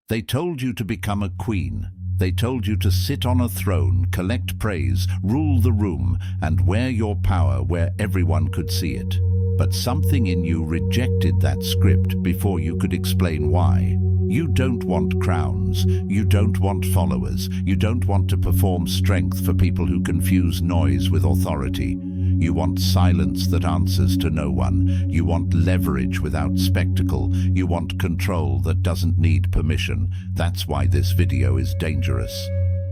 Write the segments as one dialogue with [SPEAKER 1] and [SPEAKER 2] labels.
[SPEAKER 1] They told you to become a queen. They told you to sit on a throne, collect praise, rule the room, and wear your power where everyone could see it. But something in you rejected that script before you could explain why. You don't want crowns. You don't want followers. You don't want to perform strength for people who confuse noise with authority. You want silence that answers to no one. You want leverage without spectacle. You want control that doesn't need permission. That's why this video is dangerous.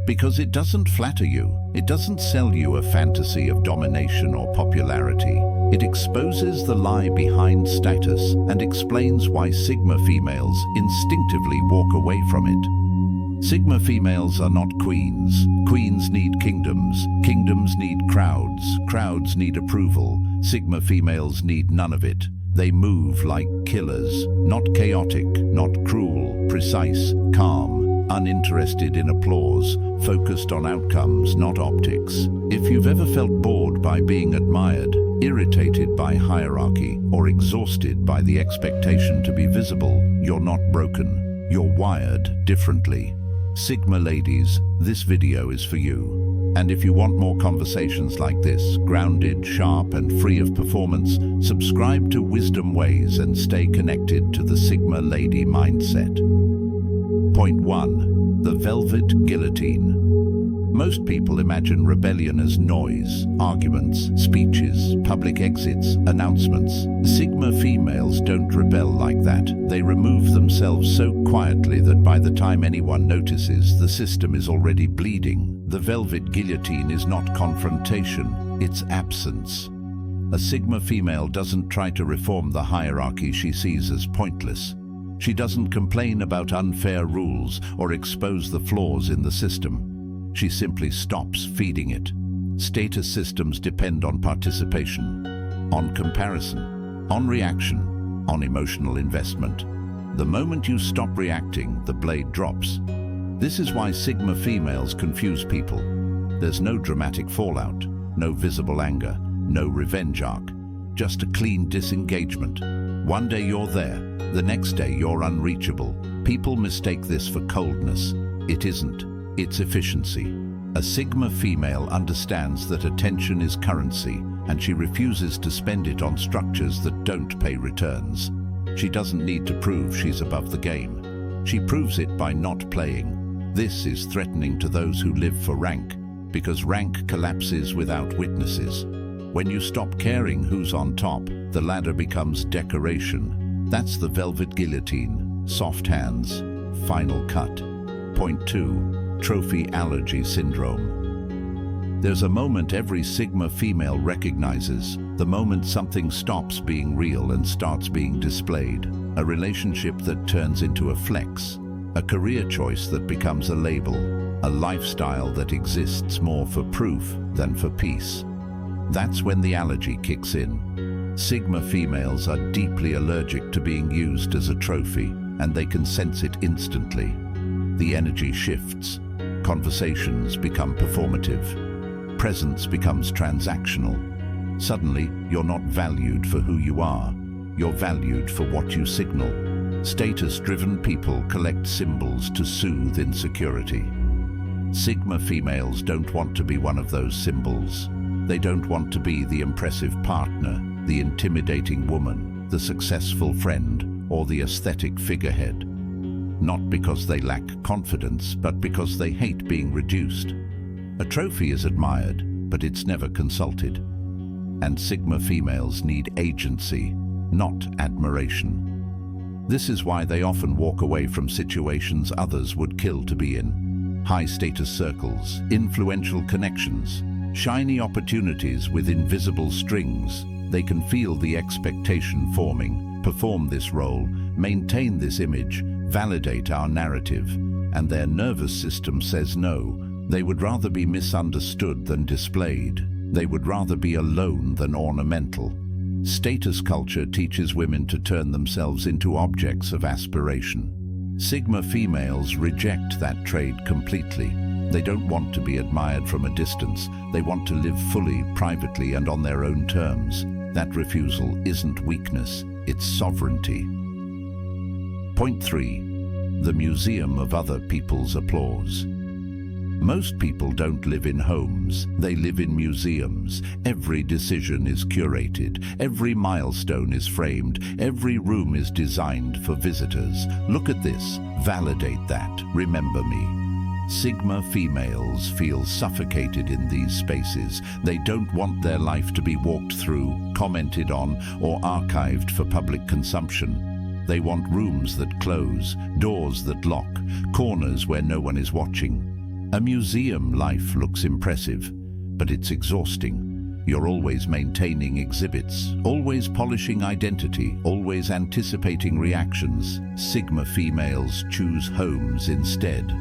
[SPEAKER 1] Because it doesn't flatter you. It doesn't sell you a fantasy of domination or popularity. It exposes the lie behind status and explains why Sigma females instinctively walk away from it. Sigma females are not queens. Queens need kingdoms. Kingdoms need crowds. Crowds need approval. Sigma females need none of it. They move like killers, not chaotic, not cruel, precise, calm, uninterested in applause, focused on outcomes, not optics. If you've ever felt bored by being admired, irritated by hierarchy, or exhausted by the expectation to be visible, you're not broken. You're wired differently. Sigma ladies, this video is for you. And if you want more conversations like this, grounded, sharp, and free of performance, subscribe to Wisdom Ways and stay connected to the Sigma lady mindset. Point 1. The Velvet Guillotine. Most people imagine rebellion as noise, arguments, speeches, public exits, announcements. Sigma females don't rebel like that. They remove themselves so quietly that by the time anyone notices, the system is already bleeding. The velvet guillotine is not confrontation, it's absence. A Sigma female doesn't try to reform the hierarchy she sees as pointless. She doesn't complain about unfair rules or expose the flaws in the system. She simply stops feeding it. Status systems depend on participation, on comparison, on reaction, on emotional investment. The moment you stop reacting, the blade drops. This is why Sigma females confuse people. There's no dramatic fallout, no visible anger, no revenge arc, just a clean disengagement. One day you're there, the next day you're unreachable. People mistake this for coldness. It isn't. It's efficiency. A Sigma female understands that attention is currency, and she refuses to spend it on structures that don't pay returns. She doesn't need to prove she's above the game. She proves it by not playing. This is threatening to those who live for rank, because rank collapses without witnesses. When you stop caring who's on top, the ladder becomes decoration. That's the velvet guillotine, soft hands, final cut. Point 2. Trophy allergy syndrome. There's a moment every Sigma female recognizes, the moment something stops being real and starts being displayed. A relationship that turns into a flex, a career choice that becomes a label, a lifestyle that exists more for proof than for peace. That's when the allergy kicks in. Sigma females are deeply allergic to being used as a trophy, and they can sense it instantly. The energy shifts. Conversations become performative. Presence becomes transactional. Suddenly, you're not valued for who you are. You're valued for what you signal. Status-driven people collect symbols to soothe insecurity. Sigma females don't want to be one of those symbols. They don't want to be the impressive partner, the intimidating woman, the successful friend, or the aesthetic figurehead. Not because they lack confidence, but because they hate being reduced. A trophy is admired, but it's never consulted. And Sigma females need agency, not admiration. This is why they often walk away from situations others would kill to be in. High-status circles, influential connections, shiny opportunities with invisible strings. They can feel the expectation forming, perform this role, maintain this image, validate our narrative, and their nervous system says no. They would rather be misunderstood than displayed. They would rather be alone than ornamental. Status culture teaches women to turn themselves into objects of aspiration. Sigma females reject that trade completely. They don't want to be admired from a distance. They want to live fully, privately, and on their own terms. That refusal isn't weakness, it's sovereignty. Point 3. the museum of other people's applause. Most people don't live in homes, they live in museums. Every decision is curated, every milestone is framed, every room is designed for visitors. Look at this, validate that, remember me. Sigma females feel suffocated in these spaces. They don't want their life to be walked through, commented on, or archived for public consumption. They want rooms that close, doors that lock, corners where no one is watching. A museum life looks impressive, but it's exhausting. You're always maintaining exhibits, always polishing identity, always anticipating reactions. Sigma females choose homes instead.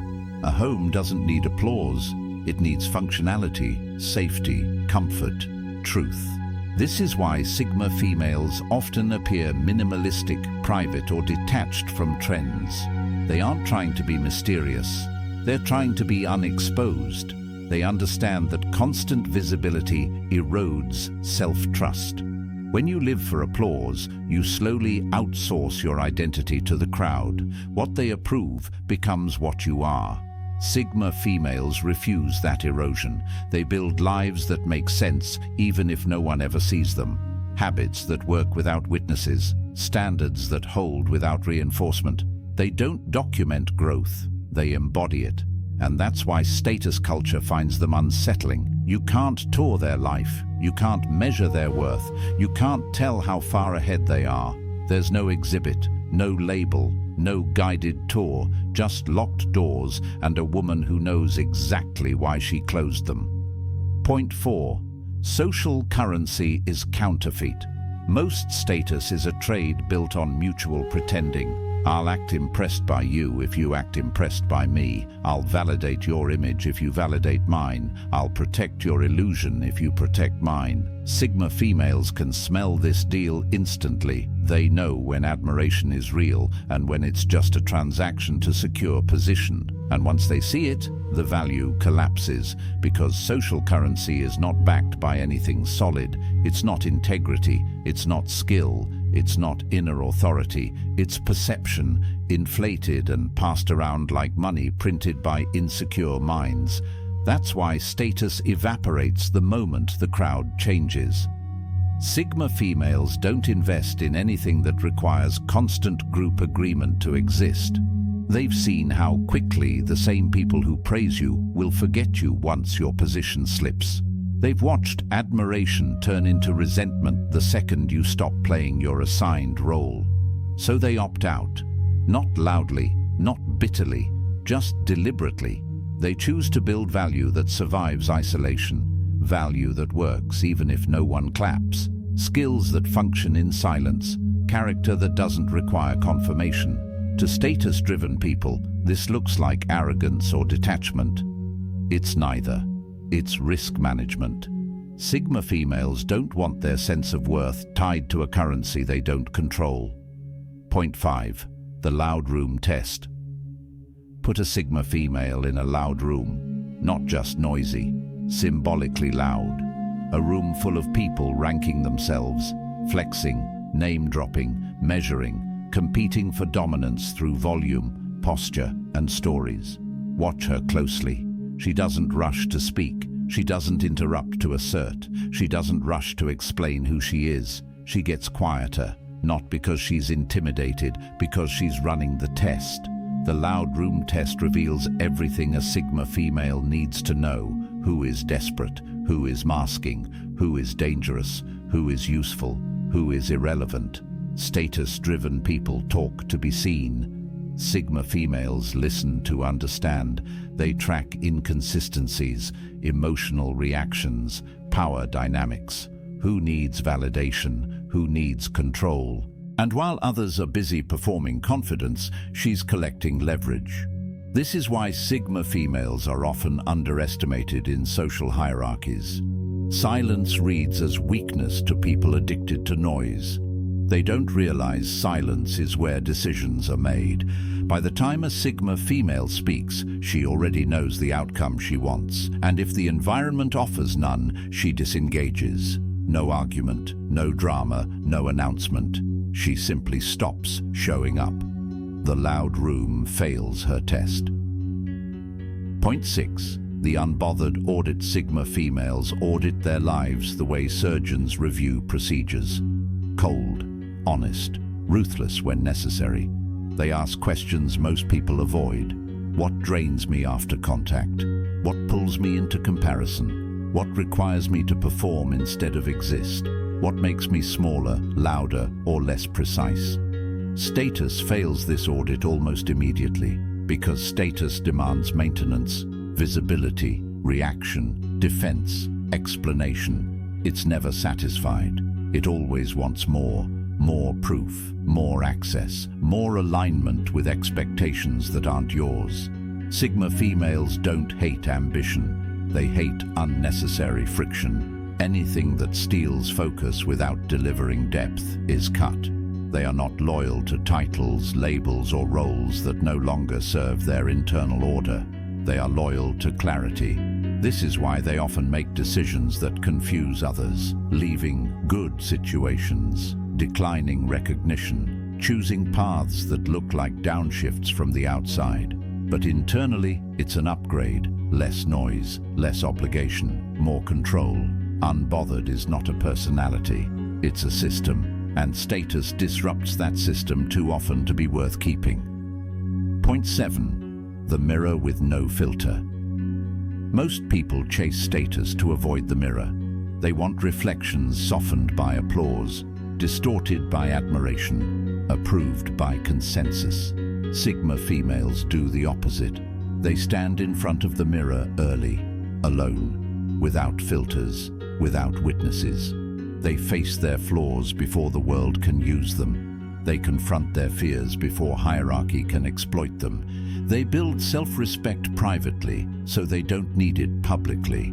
[SPEAKER 1] A home doesn't need applause. It needs functionality, safety, comfort, truth. This is why Sigma females often appear minimalistic, private, or detached from trends. They aren't trying to be mysterious. They're trying to be unexposed. They understand that constant visibility erodes self-trust. When you live for applause, you slowly outsource your identity to the crowd. What they approve becomes what you are. Sigma females refuse that erosion. They build lives that make sense even if no one ever sees them. Habits that work without witnesses. Standards that hold without reinforcement. They don't document growth, they embody it. And that's why status culture finds them unsettling. You can't tour their life. You can't measure their worth. You can't tell how far ahead they are. There's no exhibit, no label, no guided tour, just locked doors and a woman who knows exactly why she closed them. Point 4. Social currency is counterfeit. Most status is a trade built on mutual pretending. I'll act impressed by you if you act impressed by me. I'll validate your image if you validate mine. I'll protect your illusion if you protect mine. Sigma females can smell this deal instantly. They know when admiration is real and when it's just a transaction to secure position. And once they see it, the value collapses, because social currency is not backed by anything solid. It's not integrity, it's not skill, it's not inner authority, it's perception, inflated and passed around like money printed by insecure minds. That's why status evaporates the moment the crowd changes. Sigma females don't invest in anything that requires constant group agreement to exist. They've seen how quickly the same people who praise you will forget you once your position slips. They've watched admiration turn into resentment the second you stop playing your assigned role. So they opt out. Not loudly, not bitterly, just deliberately. They choose to build value that survives isolation, value that works even if no one claps, skills that function in silence, character that doesn't require confirmation. To status-driven people, this looks like arrogance or detachment. It's neither. It's risk management. Sigma females don't want their sense of worth tied to a currency they don't control. Point 5. The loud room test. Put a Sigma female in a loud room, not just noisy, symbolically loud. A room full of people ranking themselves, flexing, name-dropping, measuring, competing for dominance through volume, posture, and stories. Watch her closely. She doesn't rush to speak. She doesn't interrupt to assert. She doesn't rush to explain who she is. She gets quieter, not because she's intimidated, because she's running the test. The loud room test reveals everything a Sigma female needs to know: who is desperate, who is masking, who is dangerous, who is useful, who is irrelevant. Status-driven people talk to be seen. Sigma females listen to understand. They track inconsistencies, emotional reactions, power dynamics. Who needs validation? Who needs control? And while others are busy performing confidence, she's collecting leverage. This is why Sigma females are often underestimated in social hierarchies. Silence reads as weakness to people addicted to noise. They don't realize silence is where decisions are made. By the time a Sigma female speaks, she already knows the outcome she wants. And if the environment offers none, she disengages. No argument, no drama, no announcement. She simply stops showing up. The loud room fails her test. Point 6. The unbothered audit. Sigma females audit their lives the way surgeons review procedures. Cold, honest, ruthless when necessary. They ask questions most people avoid. What drains me after contact? What pulls me into comparison? What requires me to perform instead of exist? What makes me smaller, louder, or less precise? Status fails this audit almost immediately, because status demands maintenance, visibility, reaction, defense, explanation. It's never satisfied. It always wants more proof, more access, more alignment with expectations that aren't yours. Sigma females don't hate ambition. They hate unnecessary friction. Anything that steals focus without delivering depth is cut. They are not loyal to titles, labels, or roles that no longer serve their internal order. They are loyal to clarity. This is why they often make decisions that confuse others, leaving good situations, declining recognition, choosing paths that look like downshifts from the outside. But internally, it's an upgrade. Less noise, less obligation, more control. Unbothered is not a personality, it's a system. And status disrupts that system too often to be worth keeping. Point 7. The mirror with no filter. Most people chase status to avoid the mirror. They want reflections softened by applause, distorted by admiration, approved by consensus. Sigma females do the opposite. They stand in front of the mirror early, alone, without filters, without witnesses. They face their flaws before the world can use them. They confront their fears before hierarchy can exploit them. They build self-respect privately, so they don't need it publicly.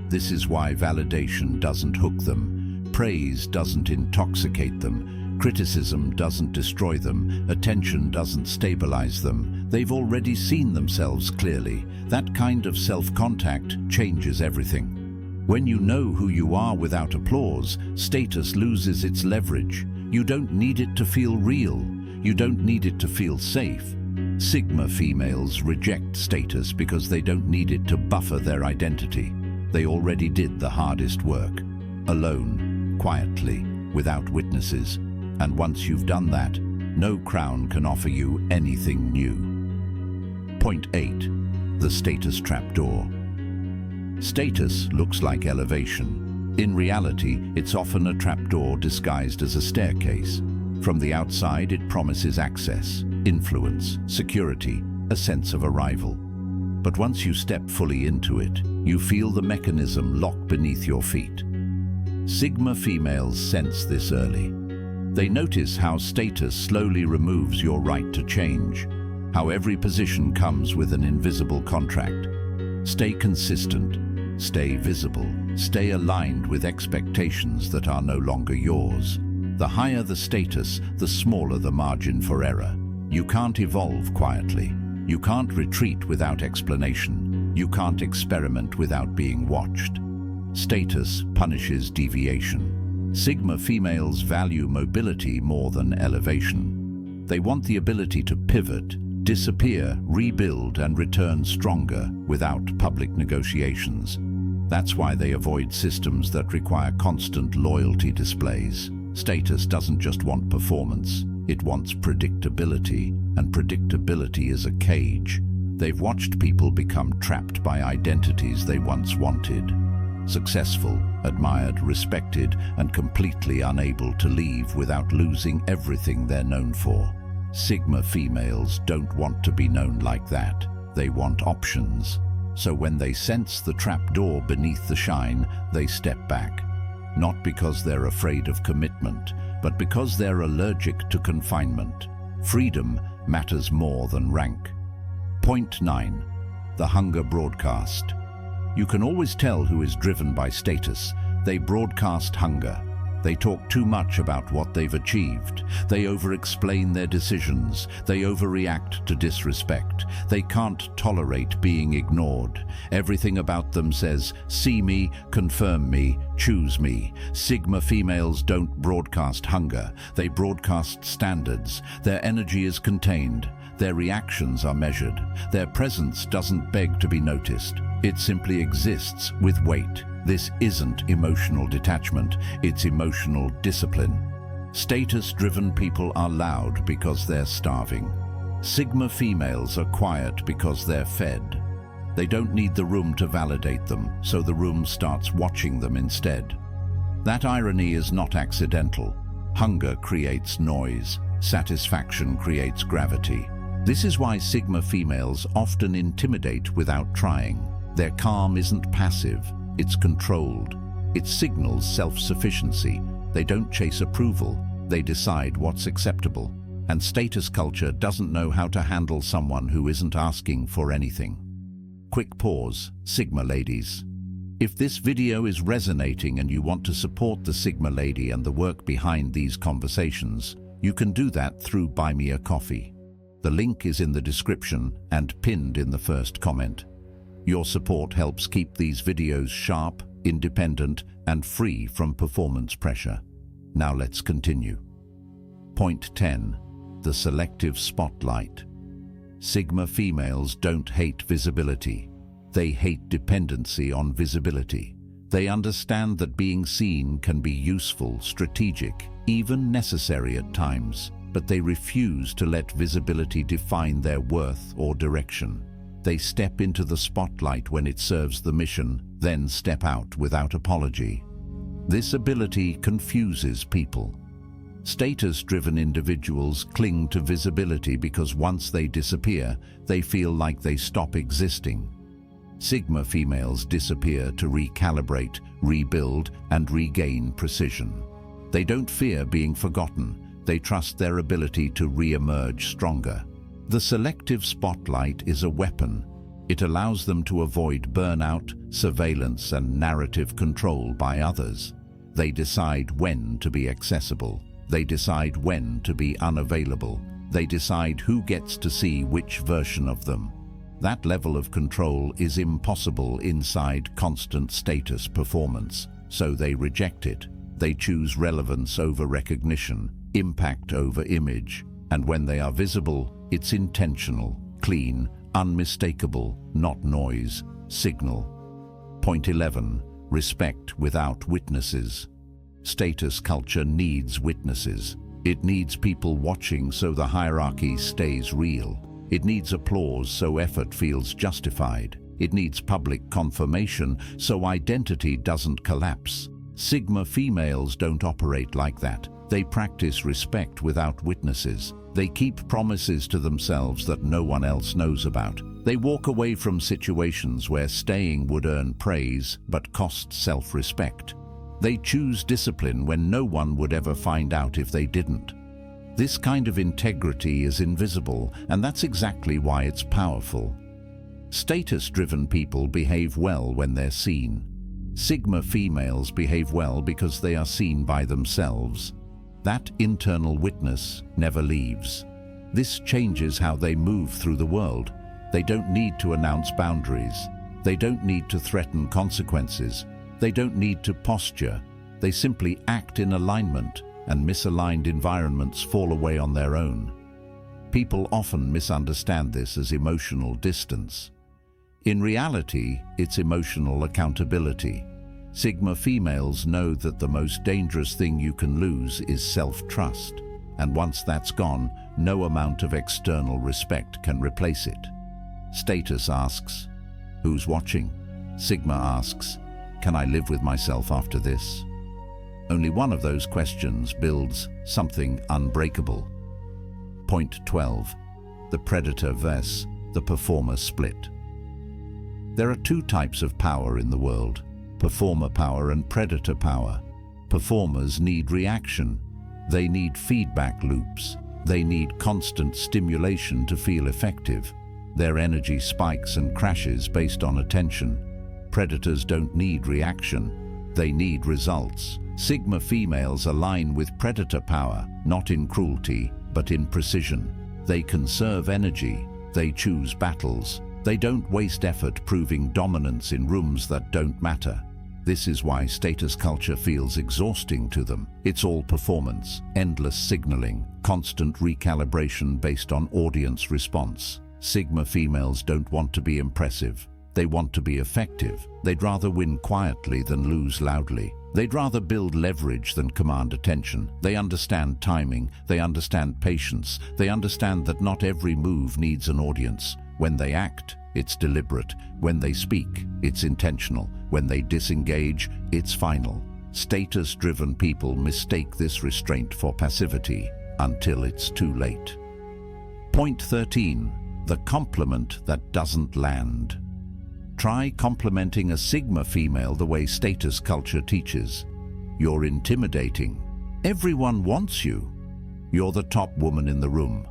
[SPEAKER 1] This is why validation doesn't hook them. Praise doesn't intoxicate them. Criticism doesn't destroy them. Attention doesn't stabilize them. They've already seen themselves clearly. That kind of self-contact changes everything. When you know who you are without applause, status loses its leverage. You don't need it to feel real. You don't need it to feel safe. Sigma females reject status because they don't need it to buffer their identity. They already did the hardest work, alone, quietly, without witnesses. And once you've done that, no crown can offer you anything new. Point 8. The status trapdoor. Status looks like elevation. In reality, it's often a trapdoor disguised as a staircase. From the outside, it promises access, influence, security, a sense of arrival. But once you step fully into it, you feel the mechanism lock beneath your feet. Sigma females sense this early. They notice how status slowly removes your right to change, how every position comes with an invisible contract. Stay consistent. Stay visible, stay aligned with expectations that are no longer yours. The higher the status, the smaller the margin for error. You can't evolve quietly. You can't retreat without explanation. You can't experiment without being watched. Status punishes deviation. Sigma females value mobility more than elevation. They want the ability to pivot, disappear, rebuild, and return stronger without public negotiations. That's why they avoid systems that require constant loyalty displays. Status doesn't just want performance, it wants predictability, and predictability is a cage. They've watched people become trapped by identities they once wanted. Successful, admired, respected, and completely unable to leave without losing everything they're known for. Sigma females don't want to be known like that. They want options. So when they sense the trapdoor beneath the shine, they step back. Not because they're afraid of commitment, but because they're allergic to confinement. Freedom matters more than rank. Point 9. The hunger broadcast. You can always tell who is driven by status. They broadcast hunger. They talk too much about what they've achieved. They over-explain their decisions. They overreact to disrespect. They can't tolerate being ignored. Everything about them says, see me, confirm me, choose me. Sigma females don't broadcast hunger. They broadcast standards. Their energy is contained. Their reactions are measured. Their presence doesn't beg to be noticed. It simply exists with weight. This isn't emotional detachment, it's emotional discipline. Status-driven people are loud because they're starving. Sigma females are quiet because they're fed. They don't need the room to validate them, so the room starts watching them instead. That irony is not accidental. Hunger creates noise. Satisfaction creates gravity. This is why Sigma females often intimidate without trying. Their calm isn't passive, it's controlled. It signals self-sufficiency. They don't chase approval, they decide what's acceptable. And status culture doesn't know how to handle someone who isn't asking for anything. Quick pause, Sigma ladies. If this video is resonating and you want to support the Sigma lady and the work behind these conversations, you can do that through Buy Me a Coffee. The link is in the description and pinned in the first comment. Your support helps keep these videos sharp, independent, and free from performance pressure. Now let's continue. Point 10. The selective spotlight. Sigma females don't hate visibility. They hate dependency on visibility. They understand that being seen can be useful, strategic, even necessary at times, but they refuse to let visibility define their worth or direction. They step into the spotlight when it serves the mission, then step out without apology. This ability confuses people. Status-driven individuals cling to visibility because once they disappear, they feel like they stop existing. Sigma females disappear to recalibrate, rebuild, and regain precision. They don't fear being forgotten. They trust their ability to re-emerge stronger. The selective spotlight is a weapon. It allows them to avoid burnout, surveillance, and narrative control by others. They decide when to be accessible. They decide when to be unavailable. They decide who gets to see which version of them. That level of control is impossible inside constant status performance, so they reject it. They choose relevance over recognition, impact over image, and when they are visible, it's intentional, clean, unmistakable, not noise, signal. Point 11. Respect without witnesses. Status culture needs witnesses. It needs people watching so the hierarchy stays real. It needs applause so effort feels justified. It needs public confirmation so identity doesn't collapse. Sigma females don't operate like that. They practice respect without witnesses. They keep promises to themselves that no one else knows about. They walk away from situations where staying would earn praise but cost self-respect. They choose discipline when no one would ever find out if they didn't. This kind of integrity is invisible, and that's exactly why it's powerful. Status-driven people behave well when they're seen. Sigma females behave well because they are seen by themselves. That internal witness never leaves. This changes how they move through the world. They don't need to announce boundaries. They don't need to threaten consequences. They don't need to posture. They simply act in alignment, and misaligned environments fall away on their own. People often misunderstand this as emotional distance. In reality, it's emotional accountability. Sigma females know that the most dangerous thing you can lose is self-trust, and once that's gone, no amount of external respect can replace it. Status asks, "Who's watching?" Sigma asks, "Can I live with myself after this?" Only one of those questions builds something unbreakable. Point 12. The predator vs. the performer split. There are two types of power in the world: performer power and predator power. Performers need reaction. They need feedback loops. They need constant stimulation to feel effective. Their energy spikes and crashes based on attention. Predators don't need reaction. They need results. Sigma females align with predator power, not in cruelty, but in precision. They conserve energy. They choose battles. They don't waste effort proving dominance in rooms that don't matter. This is why status culture feels exhausting to them. It's all performance, endless signaling, constant recalibration based on audience response. Sigma females don't want to be impressive. They want to be effective. They'd rather win quietly than lose loudly. They'd rather build leverage than command attention. They understand timing. They understand patience. They understand that not every move needs an audience. When they act, it's deliberate. When they speak, it's intentional. When they disengage, it's final. Status-driven people mistake this restraint for passivity until it's too late. Point 13. The compliment that doesn't land. Try complimenting a Sigma female the way status culture teaches. You're intimidating. Everyone wants you. You're the top woman in the room.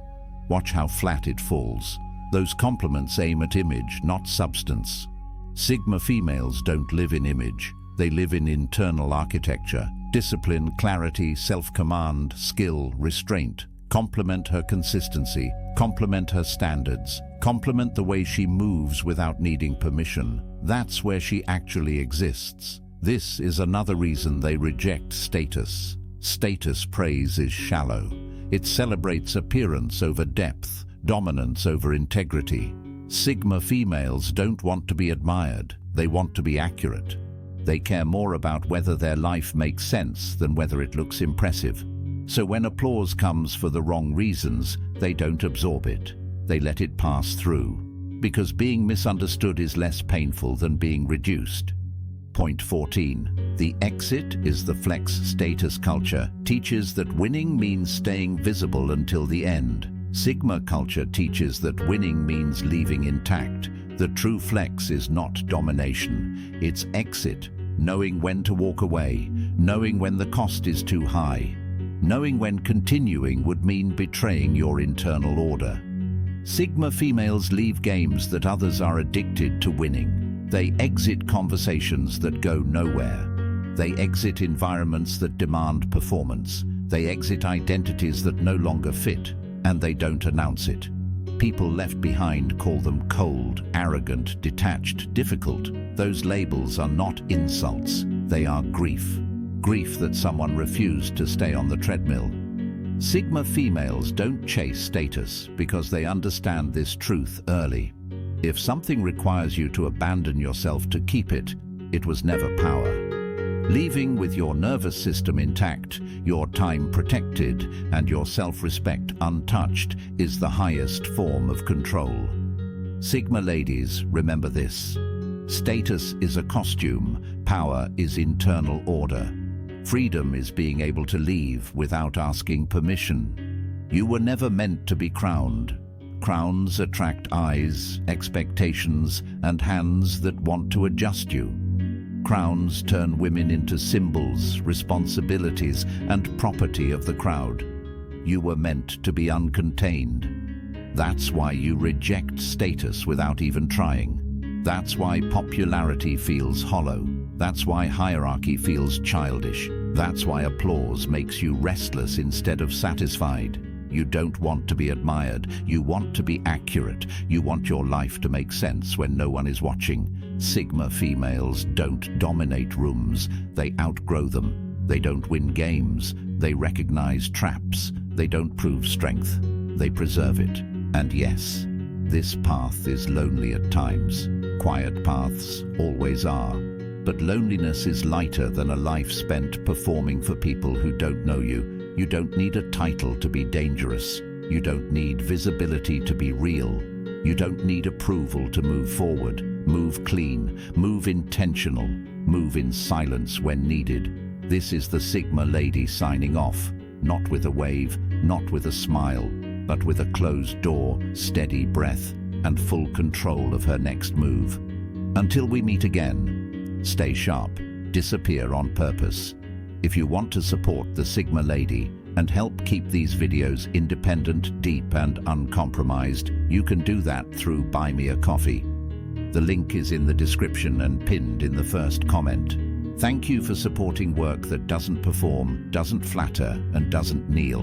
[SPEAKER 1] Watch how flat it falls. Those compliments aim at image, not substance. Sigma females don't live in image. They live in internal architecture. Discipline, clarity, self-command, skill, restraint. Compliment her consistency. Compliment her standards. Compliment the way she moves without needing permission. That's where she actually exists. This is another reason they reject status. Status praise is shallow. It celebrates appearance over depth, dominance over integrity. Sigma females don't want to be admired. They want to be accurate. They care more about whether their life makes sense than whether it looks impressive. So when applause comes for the wrong reasons, they don't absorb it. They let it pass through, because being misunderstood is less painful than being reduced. Point 14. The exit is the flex. Status culture teaches that winning means staying visible until the end. Sigma culture teaches that winning means leaving intact. The true flex is not domination. It's exit, knowing when to walk away, knowing when the cost is too high, knowing when continuing would mean betraying your internal order. Sigma females leave games that others are addicted to winning. They exit conversations that go nowhere. They exit environments that demand performance. They exit identities that no longer fit, and they don't announce it. People left behind call them cold, arrogant, detached, difficult. Those labels are not insults. They are grief. Grief that someone refused to stay on the treadmill. Sigma females don't chase status because they understand this truth early. If something requires you to abandon yourself to keep it, it was never power. Leaving with your nervous system intact, your time protected, and your self-respect untouched is the highest form of control. Sigma ladies, remember this. Status is a costume, power is internal order. Freedom is being able to leave without asking permission. You were never meant to be crowned. Crowns attract eyes, expectations, and hands that want to adjust you. Crowns turn women into symbols, responsibilities, and property of the crowd. You were meant to be uncontained. That's why you reject status without even trying. That's why popularity feels hollow. That's why hierarchy feels childish. That's why applause makes you restless instead of satisfied. You don't want to be admired. You want to be accurate. You want your life to make sense when no one is watching. Sigma females don't dominate rooms. They outgrow them. They don't win games. They recognize traps. They don't prove strength. They preserve it. And yes, this path is lonely at times. Quiet paths always are. But loneliness is lighter than a life spent performing for people who don't know you. You don't need a title to be dangerous. You don't need visibility to be real. You don't need approval to move forward. Move clean, move intentional, move in silence when needed. This is the Sigma lady signing off, not with a wave, not with a smile, but with a closed door, steady breath, and full control of her next move. Until we meet again, stay sharp, disappear on purpose. If you want to support the Sigma lady and help keep these videos independent, deep, and uncompromised, you can do that through Buy Me a Coffee. The link is in the description and pinned in the first comment. Thank you for supporting work that doesn't perform, doesn't flatter, and doesn't kneel.